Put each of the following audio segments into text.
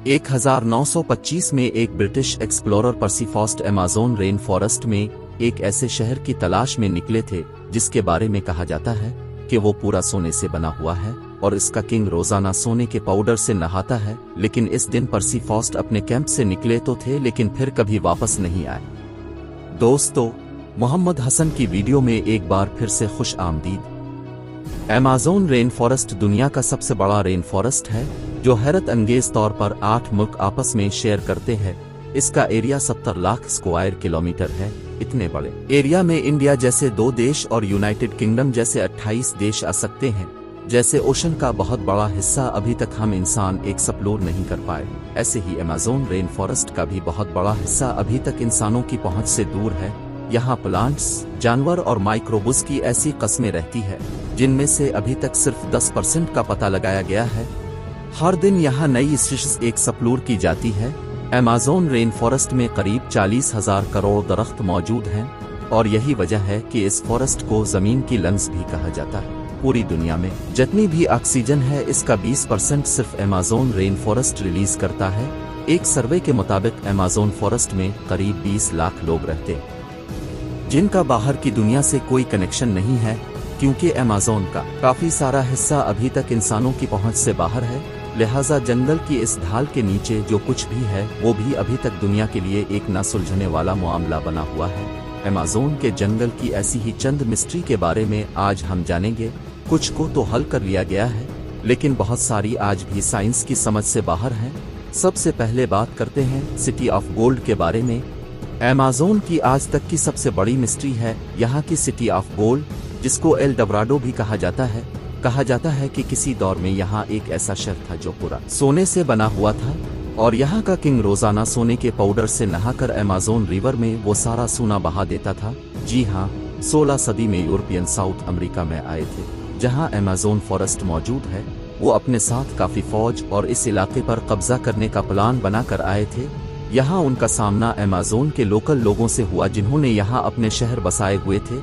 1925 में एक British explorer पर्सी fast Amazon rain forest में एक ऐसे शहर की तलाश में निकले थे जिसके बारे में कहा जाता है कि वो पूरा सोने से बना हुआ है और इसका किंग रोजाना सोने के पाउडर से नहाता है। लेकिन इस दिन पर्सी फॉस्ट अपने कैंप से निकले तो थे लेकिन फिर कभी वापस नहीं आए। दोस्तों, मोहम्मद हसन की वीडियो में एक बार फिर से खुश आमदीद। अमेज़न रेन फॉरेस्ट दुनिया का सबसे बड़ा रेन फॉरेस्ट है जो हैरत अंगेज तौर पर 8 मुल्क आपस में शेयर करते हैं। इसका एरिया 70 लाख स्क्वायर किलोमीटर है। इतने बड़े एरिया में इंडिया जैसे 2 देश और यूनाइटेड किंगडम जैसे 28 देश आ सकते हैं। जैसे ओशन का बहुत बड़ा हिस्सा अभी तक हम इंसान एक्सप्लोर नहीं कर पाए, ऐसे ही अमेज़न रेन फॉरेस्ट का भी बहुत बड़ा हिस्सा अभी तक इंसानों की पहुंच से दूर है। यहाँ प्लांट्स, जानवर और माइक्रोब्स की ऐसी किस्में रहती है जिनमें से अभी तक सिर्फ 10% का पता लगाया गया है। हर दिन यहाँ नई स्पीशीज एक्सप्लोर की जाती है। अमेज़न रेन फॉरेस्ट में करीब 40,000 करोड़ दरख्त मौजूद हैं और यही वजह है कि इस फॉरेस्ट को जमीन की लंग्स भी कहा जाता है। पूरी दुनिया में जितनी भी ऑक्सीजन है इसका 20% सिर्फ अमेज़न रेन फॉरेस्ट रिलीज करता है। एक सर्वे के मुताबिक अमेज़न फॉरेस्ट में करीब 20 लाख लोग रहते हैं जिनका बाहर की दुनिया से कोई कनेक्शन नहीं है, क्योंकि अमेज़न का काफी सारा हिस्सा अभी तक इंसानों की पहुंच से बाहर है। लिहाजा जंगल की इस ढाल के नीचे जो कुछ भी है वो भी अभी तक दुनिया के लिए एक न सुलझने वाला मामला बना हुआ है। अमेज़न के जंगल की ऐसी ही चंद मिस्ट्री के बारे में आज हम जानेंगे। कुछ को तो हल कर लिया गया है लेकिन बहुत सारी आज भी साइंस की समझ से बाहर हैं। सबसे पहले बात करते हैं सिटी ऑफ गोल्ड के बारे में। अमेज़न की आज तक की सबसे बड़ी मिस्ट्री है यहाँ की सिटी ऑफ गोल्ड, जिसको एल डोराडो भी कहा जाता है। कहा जाता है कि किसी दौर में यहाँ एक ऐसा शहर था जो पूरा सोने से बना हुआ था और यहाँ का किंग रोजाना सोने के पाउडर से नहाकर अमेज़न रिवर में वो सारा सोना बहा देता था। जी हाँ, 16 सदी में यूरोपियन साउथ अमेरिका में आए थे जहाँ अमेज़न फॉरेस्ट मौजूद है। वो अपने साथ काफी फौज और इस इलाके पर कब्जा करने का प्लान बनाकर आए थे। यहाँ उनका सामना अमेज़न के लोकल लोगों से हुआ जिन्होंने यहाँ अपने शहर बसाए हुए थे।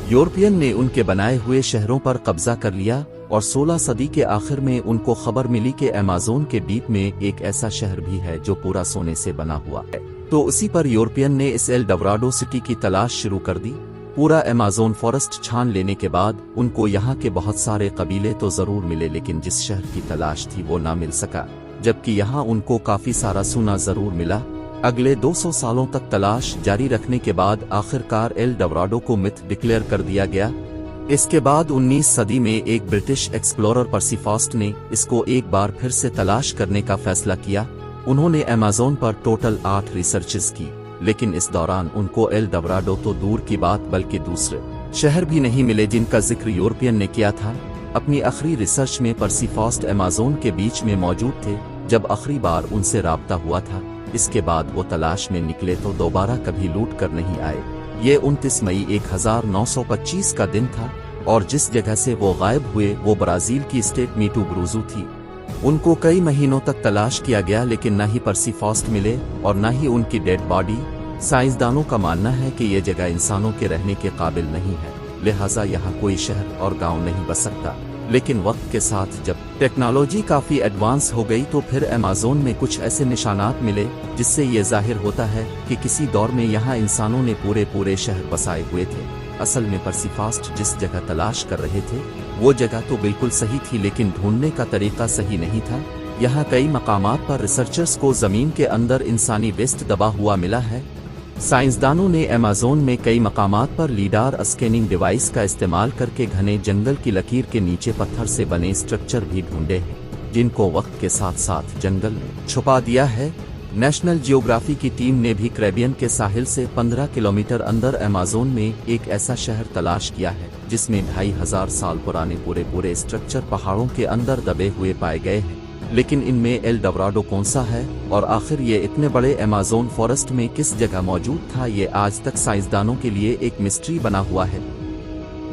यूरोपियन ने उनके बनाए हुए शहरों पर कब्जा कर लिया और 16 सदी के आखिर में उनको खबर मिली कि अमेज़न के बीच में एक ऐसा शहर भी है जो पूरा सोने से बना हुआ है। तो उसी पर यूरोपियन ने इस एल डोराडो सिटी की तलाश शुरू कर दी। पूरा अमेज़न फॉरेस्ट छान लेने के बाद उनको यहाँ के बहुत सारे कबीले तो जरूर मिले लेकिन जिस शहर की तलाश थी वो ना मिल सका, जबकि यहाँ उनको काफी सारा सोना जरूर मिला। अगले 200 सालों तक तलाश जारी रखने के बाद आखिरकार एल डोराडो को मिथ डिक्लेयर कर दिया गया। इसके बाद 19 सदी में एक ब्रिटिश एक्सप्लोरर पर्सी फॉस्ट ने इसको एक बार फिर से तलाश करने का फैसला किया। उन्होंने अमेज़न पर टोटल 8 रिसर्चेस की, लेकिन इस दौरान उनको एल डोराडो तो दूर की बात बल्कि दूसरे शहर भी नहीं मिले जिनका जिक्र यूरोपियन ने किया था। अपनी आखिरी रिसर्च में पर्सी फॉस्ट अमेज़न के बीच में मौजूद थे जब आखिरी बार उनसे राब्ता हुआ था। इसके बाद वो तलाश में निकले तो दोबारा कभी लूट कर नहीं आए। ये 29 मई 1925 का दिन था और जिस जगह से वो गायब हुए वो ब्राजील की स्टेट मीटू ग्रूजू थी। उनको कई महीनों तक तलाश किया गया लेकिन न ही पर्सी फॉस्ट मिले और न ही उनकी डेड बॉडी। साइंसदानों का मानना है कि ये जगह इंसानों के रहने के काबिल नहीं है, लिहाजा यहाँ कोई शहर और गांव नहीं बस सकता। लेकिन वक्त के साथ जब टेक्नोलॉजी काफी एडवांस हो गई तो फिर अमेज़न में कुछ ऐसे निशानात मिले जिससे ये जाहिर होता है कि किसी दौर में यहाँ इंसानों ने पूरे शहर बसाए हुए थे। असल में पर्सी फॉस्ट जिस जगह तलाश कर रहे थे वो जगह तो बिल्कुल सही थी लेकिन ढूंढने का तरीका सही नहीं था। यहाँ कई मकामात पर रिसर्चर्स को जमीन के अंदर इंसानी वेस्ट दबा हुआ मिला है। साइंसदानों ने अमेज़न में कई मकामात पर लीडार स्कैनिंग डिवाइस का इस्तेमाल करके घने जंगल की लकीर के नीचे पत्थर से बने स्ट्रक्चर भी ढूंढे हैं जिनको वक्त के साथ साथ जंगल में छुपा दिया है। नेशनल जियोग्राफी की टीम ने भी कैरिबियन के साहिल से 15 किलोमीटर अंदर अमेज़न में एक ऐसा शहर तलाश किया है जिसमें 2500 साल पुराने पूरे स्ट्रक्चर पहाड़ों के अंदर दबे हुए पाए गए हैं। लेकिन इनमें एल डोराडो कौन सा है और आखिर ये इतने बड़े अमेज़न फॉरेस्ट में किस जगह मौजूद था, ये आज तक साइंसदानों के लिए एक मिस्ट्री बना हुआ है।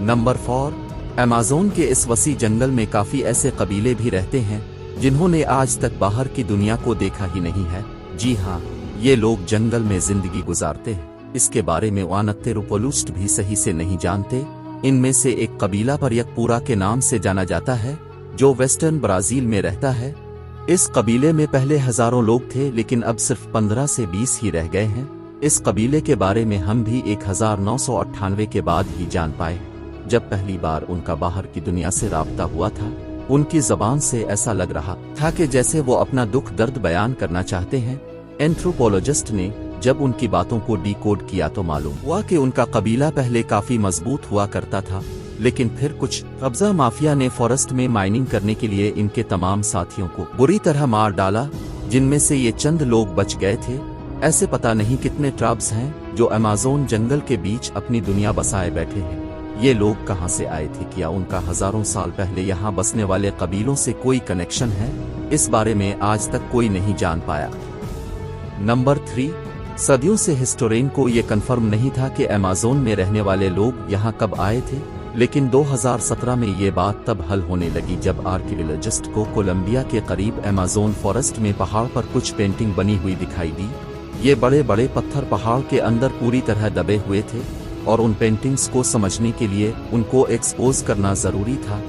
नंबर 4, अमेज़न के इस वसी जंगल में काफी ऐसे कबीले भी रहते हैं जिन्होंने आज तक बाहर की दुनिया को देखा ही नहीं है। जी हाँ, ये लोग जंगल में जिंदगी गुजारते हैं। इसके बारे में वानत्तेरोपोलुस्ट भी सही से नहीं जानते। इनमें से एक कबीला परयकपूरा के नाम से जाना जाता है जो वेस्टर्न ब्राजील में रहता है। इस कबीले में पहले हजारों लोग थे, लेकिन अब सिर्फ 15 से 20 ही रह गए हैं। इस कबीले के बारे में हम भी 1998 के बाद ही जान पाए, जब पहली बार उनका बाहर की दुनिया से राब्ता हुआ था। उनकी जबान से ऐसा लग रहा था कि जैसे वो अपना दुख दर्द बयान करना चाहते हैं। एंथ्रोपोलॉजिस्ट ने जब उनकी बातों को डिकोड किया तो मालूम हुआ कि उनका कबीला पहले काफी मजबूत हुआ करता था, लेकिन फिर कुछ कब्जा माफिया ने फॉरेस्ट में माइनिंग करने के लिए इनके तमाम साथियों को बुरी तरह मार डाला, जिनमें से ये चंद लोग बच गए थे। ऐसे पता नहीं कितने ट्राइब्स हैं जो अमेज़न जंगल के बीच अपनी दुनिया बसाए बैठे हैं। ये लोग कहां से आए थे? क्या उनका हजारों साल पहले यहाँ बसने वाले कबीलों से कोई कनेक्शन है? इस बारे में आज तक कोई नहीं जान पाया। नंबर 3, सदियों से हिस्टोरियन को ये कंफर्म नहीं था कि अमेज़न में रहने वाले लोग यहाँ कब आए थे, लेकिन 2017 में ये बात तब हल होने लगी जब आर्कियोलॉजिस्ट को कोलंबिया के करीब अमेज़न फॉरेस्ट में पहाड़ पर कुछ पेंटिंग बनी हुई दिखाई दी। ये बड़े बड़े पत्थर पहाड़ के अंदर पूरी तरह दबे हुए थे और उन पेंटिंग्स को समझने के लिए उनको एक्सपोज करना जरूरी था।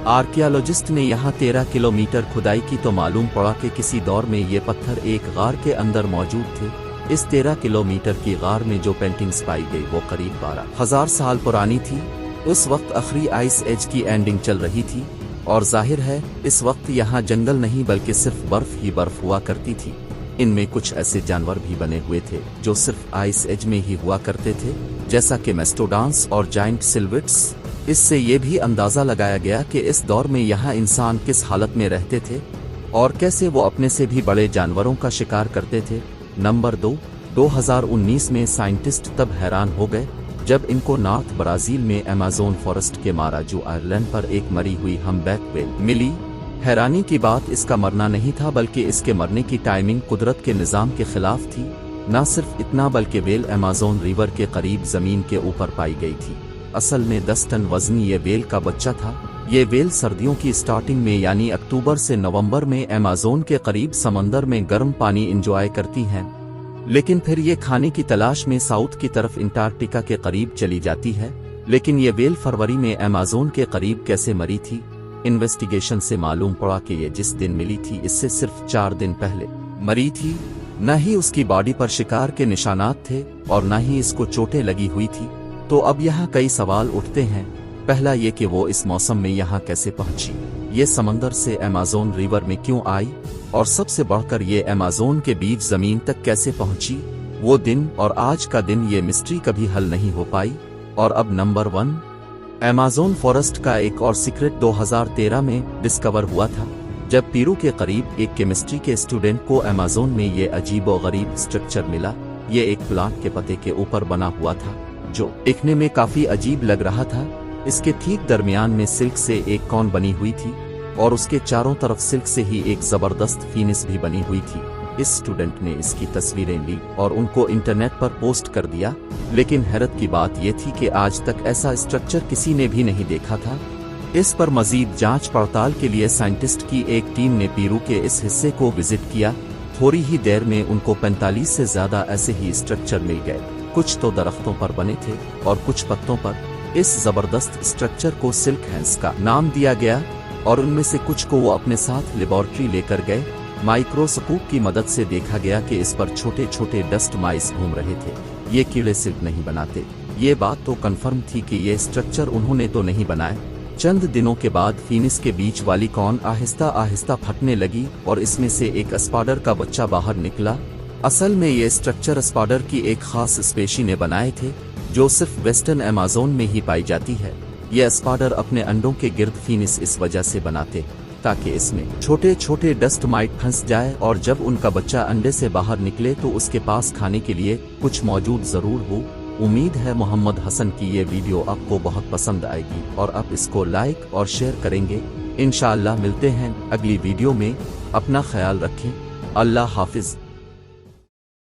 आर्कियोलॉजिस्ट ने यहाँ 13 किलोमीटर खुदाई की तो मालूम पड़ा कि किसी दौर में ये पत्थर एक गार के अंदर मौजूद थे। इस 13 किलोमीटर की गार में जो पेंटिंग्स पाई गई वो करीब 12,000 साल पुरानी थी। उस वक्त आखिरी आइस एज की एंडिंग चल रही थी और जाहिर है इस वक्त यहाँ जंगल नहीं बल्कि सिर्फ बर्फ ही बर्फ हुआ करती थी। इनमें कुछ ऐसे जानवर भी बने हुए थे जो सिर्फ आइस एज में ही हुआ करते थे, जैसा कि मेस्टोडॉन्स और जाइंट सिल्वेट्स। इससे ये भी अंदाजा लगाया गया कि इस दौर में यहाँ इंसान किस हालत में रहते थे और कैसे वो अपने से भी बड़े जानवरों का शिकार करते थे। नंबर 2, 2019 में साइंटिस्ट तब हैरान हो गए जब इनको नॉर्थ ब्राजील में अमेज़न फॉरेस्ट के माराजू आइलैंड पर एक मरी हुई हम्बैक व्हेल मिली। हैरानी की बात इसका मरना नहीं था बल्कि इसके मरने की टाइमिंग कुदरत के निज़ाम के खिलाफ थी। न सिर्फ इतना बल्कि व्हेल अमेज़न रिवर के करीब जमीन के ऊपर पाई गई थी। असल में 10 टन वजनी ये व्हेल का बच्चा था। ये व्हेल सर्दियों की स्टार्टिंग में यानी अक्टूबर से नवंबर में अमेज़न के करीब समंदर में गर्म पानी एंजॉय करती हैं, लेकिन फिर ये खाने की तलाश में साउथ की तरफ अंटार्कटिका के करीब चली जाती है। लेकिन ये व्हेल फरवरी में अमेज़न के करीब कैसे मरी थी? इन्वेस्टिगेशन से मालूम पड़ा कि ये जिस दिन मिली थी इससे सिर्फ 4 दिन पहले मरी थी। न ही उसकी बॉडी पर शिकार के निशानात थे और न ही इसको चोटें लगी हुई थी। तो अब यहाँ कई सवाल उठते हैं। पहला ये कि वो इस मौसम में यहाँ कैसे पहुंची, ये समंदर से अमेज़न रिवर में क्यों आई, और सबसे बढ़कर ये अमेज़न के बीच जमीन तक कैसे पहुंची। वो दिन और आज का दिन ये मिस्ट्री कभी हल नहीं हो पाई। और अब नंबर 1, अमेज़न फॉरेस्ट का एक और सीक्रेट 2013 में डिस्कवर हुआ था, जब पेरू के करीब एक केमिस्ट्री के स्टूडेंट को अमेज़न में ये अजीबोगरीब स्ट्रक्चर मिला। ये एक प्लांट के पत्ते के ऊपर बना हुआ था जो दिखने में काफी अजीब लग रहा था। इसके ठीक दरमियान में सिल्क से एक कॉन बनी हुई थी और उसके चारों तरफ सिल्क से ही एक जबरदस्त फीनिस भी बनी हुई थी। इस स्टूडेंट ने इसकी तस्वीरें ली और उनको इंटरनेट पर पोस्ट कर दिया, लेकिन हैरत की बात यह थी कि आज तक ऐसा स्ट्रक्चर किसी ने भी नहीं देखा था। इस पर मजीद जांच पड़ताल के लिए साइंटिस्ट की एक टीम ने पेरू के इस हिस्से को विजिट किया। थोड़ी ही देर में उनको 45 से ज्यादा ऐसे ही स्ट्रक्चर मिल गए। कुछ तो दरख्तों पर बने थे और कुछ पत्तों पर। इस जबरदस्त स्ट्रक्चर को सिल्क हैंड्स का नाम दिया गया और उनमें से कुछ को वो अपने साथ लेबोरेटरी लेकर गए। माइक्रोस्कोप की मदद से देखा गया कि इस पर छोटे छोटे डस्ट माइस घूम रहे थे। ये कीड़े सिल्क नहीं बनाते। ये बात तो कंफर्म थी कि ये स्ट्रक्चर उन्होंने तो नहीं बनाए। चंद दिनों के बाद फीनिस के बीच वाली कॉन आहिस्ता आहिस्ता फटने लगी और इसमें से एक स्पाइडर का बच्चा बाहर निकला। असल में ये स्ट्रक्चर स्पाइडर की एक खास स्पेशी ने बनाए थे जो सिर्फ वेस्टर्न अमेज़न में ही पाई जाती है। ये स्पाइडर अपने अंडों के गिर्द फीनिस इस वजह से बनाते ताकि इसमें छोटे छोटे डस्ट माइट फंस जाए और जब उनका बच्चा अंडे से बाहर निकले तो उसके पास खाने के लिए कुछ मौजूद जरूर हो। उम्मीद है मोहम्मद हसन की ये वीडियो आपको बहुत पसंद आएगी और आप इसको लाइक और शेयर करेंगे। इंशाअल्लाह मिलते हैं अगली वीडियो में। अपना ख्याल रखें। अल्लाह हाफिज।